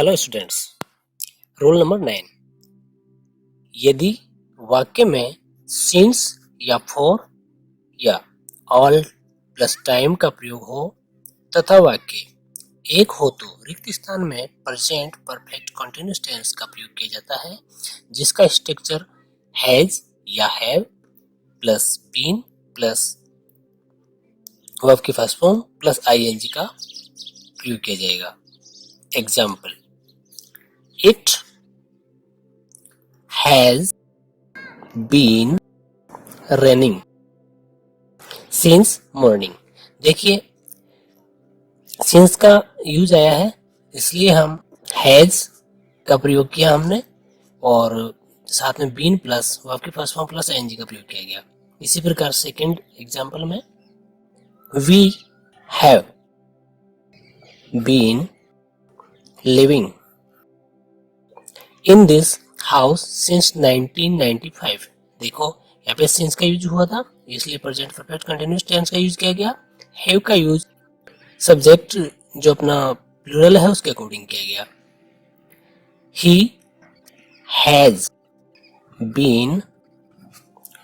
Hello students, rule number 9। यदि वाक्य में सिंस या फॉर या ऑल प्लस टाइम का प्रयोग हो तथा वाक्य एक हो तो रिक्त स्थान में प्रेजेंट परफेक्ट कंटीन्यूअस टेंस का प्रयोग किया जाता है, जिसका स्ट्रक्चर हैज या have plus been plus verb की फर्स्ट फॉर्म प्लस आईएनजी का प्रयोग किया जाएगा। Example, it has been running since morning. देखिए, सिंस का यूज आया है इसलिए हम हैज का प्रयोग किया हमने, और साथ में बीन प्लस वर्ब की फर्स्ट फॉर्म प्लस आईएनजी का प्रयोग किया गया। इसी प्रकार सेकंड एग्जांपल में we have been living in this house since 1995। देखो, यहाँ पे सिंस का यूज हुआ था इसलिए प्रेजेंट परफेक्ट कंटीन्यूअस टेंस का यूज किया गया। हैव का यूज सब्जेक्ट जो अपना प्लूरल है उसके अकॉर्डिंग किया गया। He has been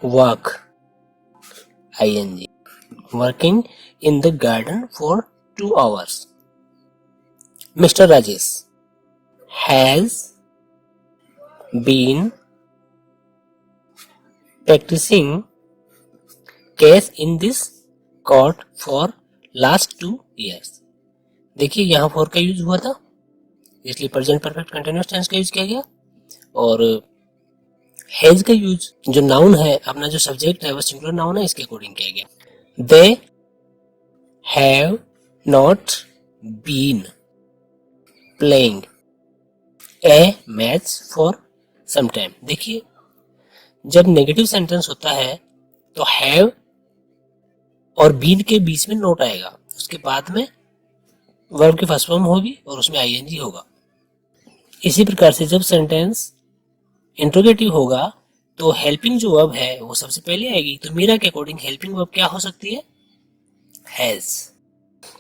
work ING working in the garden for 2 hours। Mister Rajesh has been practicing case in this court for last 2 years। देखिए, यहाँ फॉर का यूज हुआ था इसलिए प्रेजेंट परफेक्ट कंटीन्यूअस टेंस का यूज किया गया, और हैज का यूज जो नाउन है, अपना जो सब्जेक्ट है वो सिंगुलर नाउन है, इसके अकॉर्डिंग किया गया। They have not been playing a match for some time. देखिए, जब नेगेटिव सेंटेंस होता है तो हैव और बीन के बीच में नोट आएगा, उसके बाद में वर्ब की फर्स्ट फॉर्म होगी और उसमें आईएनजी होगा। इसी प्रकार से जब सेंटेंस इंट्रोगेटिव होगा तो हेल्पिंग जो वर्ब है वो सबसे पहले आएगी। तो मीरा के अकॉर्डिंग हेल्पिंग वर्ब क्या हो सकती है? Has.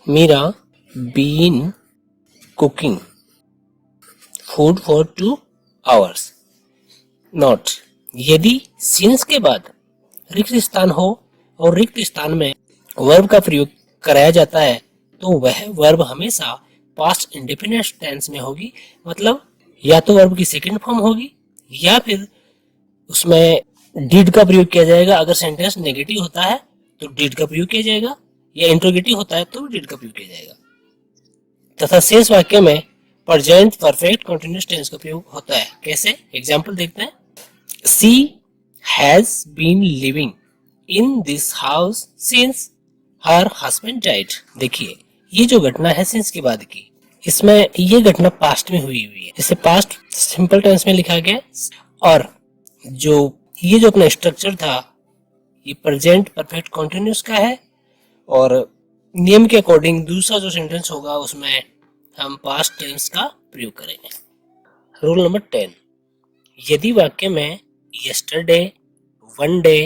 Meera been cooking food for 2 hours। Note, यदि सिंस के बाद रिक्त स्थान हो और रिक्त स्थान में वर्ब का प्रयोग कराया जाता है तो वह वर्ब हमेशा पास्ट इंडेफिनिट टेंस में होगी। मतलब या तो वर्ब की सेकंड फॉर्म होगी या फिर उसमें डिड का प्रयोग किया जाएगा। अगर सेंटेंस नेगेटिव होता है तो डिड का प्रयोग किया जाएगा, या इंट्रोगेटिव होता है तो डिड का प्रयोग किया जाएगा। तथा शेष वाक्य में प्रेजेंट परफेक्ट कंटीन्यूअस टेंस का प्रयोग होता है। कैसे? एग्जाम्पल देखते हैं। She has been living in this house since her husband died। देखिए, ये जो घटना है सिंस के बाद की, इसमें ये घटना पास्ट में हुई है, इसे पास्ट सिंपल टेंस में लिखा गया। और ये जो अपना स्ट्रक्चर था ये प्रेजेंट परफेक्ट कंटीन्यूअस का है, और नियम के अकॉर्डिंग दूसरा जो सेंटेंस होगा उसमें हम पास्ट टेंस का प्रयोग करेंगे। Rule number 10। यदि वाक्य में yesterday, one day,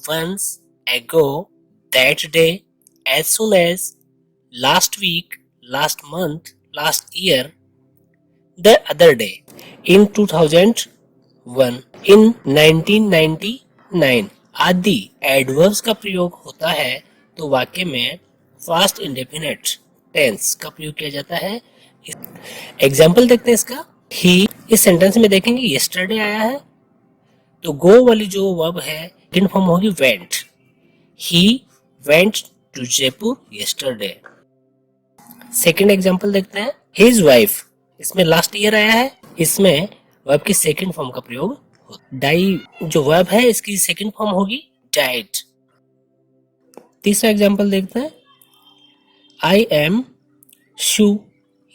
once, ago, that day, as soon as, last week, last month, last year, the other day, in 2001, in 1999 आदि एडवर्ब्स का प्रयोग होता है तो वाक्य में पास्ट इंडेफिनिट टेंस का प्रयोग किया जाता है। एग्जाम्पल देखते हैं इसका। ही, इस सेंटेंस में देखेंगे yesterday आया है तो गो वाली जो वर्ब है सेकंड फॉर्म होगी went. He went to Jaipur yesterday। Second example देखते हैं। हिज वाइफ, इसमें लास्ट ईयर आया है, इसमें वर्ब की सेकंड फॉर्म का प्रयोग होता। डाई जो वर्ब है इसकी सेकंड फॉर्म होगी डाइड। तीसरा एग्जांपल देखते हैं। I am shoe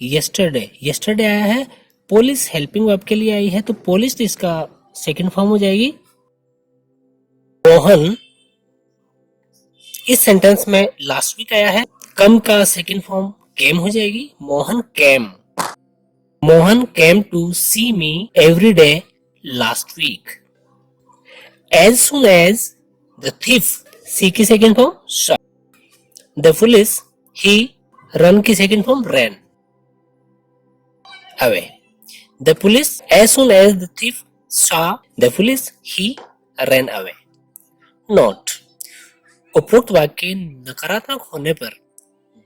yesterday, yesterday आया है, पुलिस हेल्पिंग वर्ब के लिए आई है तो पुलिस तो इसका सेकंड फॉर्म हो जाएगी। मोहन, इस सेंटेंस में लास्ट वीक आया है, कम का सेकंड फॉर्म केम हो जाएगी। Mohan came. Mohan came to see me every day last week. As soon as the thief, see की second form saw. The police, he, run की second form ran. Away. The police as soon as the thief saw the police he ran away. Note, उपरोक्त वाक्य नकारात्मक होने पर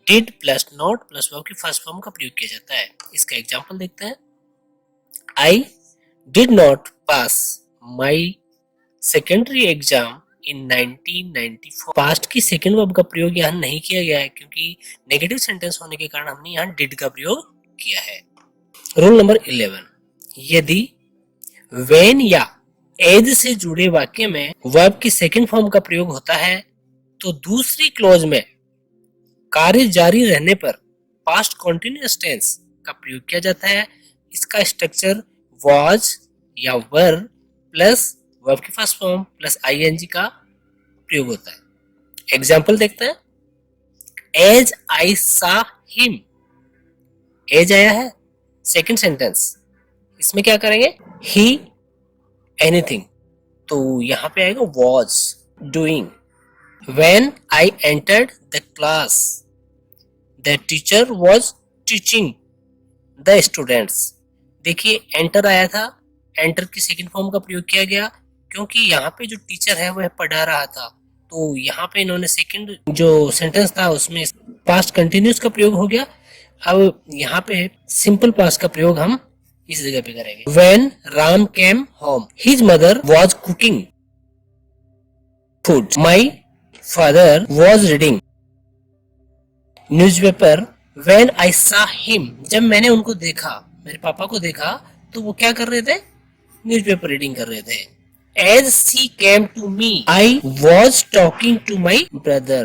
did plus not plus verb की first form का प्रयोग किया जाता है. इसका एग्जांपल देखते हैं. I did not pass my secondary exam in 1994. Past की सेकेंड वर्ब का प्रयोग यहाँ नहीं किया गया है क्योंकि नेगेटिव सेंटेंस होने के कारण हमने यहाँ डिड का प्रयोग किया है. रूल नंबर 11, यदि when या एज से जुड़े वाक्य में वर्ब की सेकेंड फॉर्म का प्रयोग होता है तो दूसरी क्लोज में कार्य जारी रहने पर पास्ट कॉन्टिन्यूअस टेंस का प्रयोग किया जाता है. इसका स्ट्रक्चर was या were प्लस वर्ब की फर्स्ट फॉर्म प्लस ing का प्रयोग होता है. एग्जाम्पल देखते हैं. As I saw him, as आया है, सेकेंड सेंटेंस, इसमें क्या करेंगे? he anything, तो यहां पे आएगा was doing. when I entered the class the teacher was teaching the students. देखिए एंटर आया था, एंटर की सेकंड फॉर्म का प्रयोग किया गया क्योंकि यहाँ पे जो टीचर है वह पढ़ा रहा था, तो यहाँ पे इन्होंने सेकंड जो सेंटेंस था उसमें पास्ट कंटिन्यूस का प्रयोग हो गया. अब यहाँ पे सिंपल पास्ट का प्रयोग हम इस जगह पे करेंगे. When Ram came home, his mother was cooking food. My father was reading newspaper. When I saw him, जब मैंने उनको देखा, मेरे पापा को देखा, तो वो क्या कर रहे थे? न्यूज़पेपर रीडिंग कर रहे थे. As she came to me, I was talking to my brother.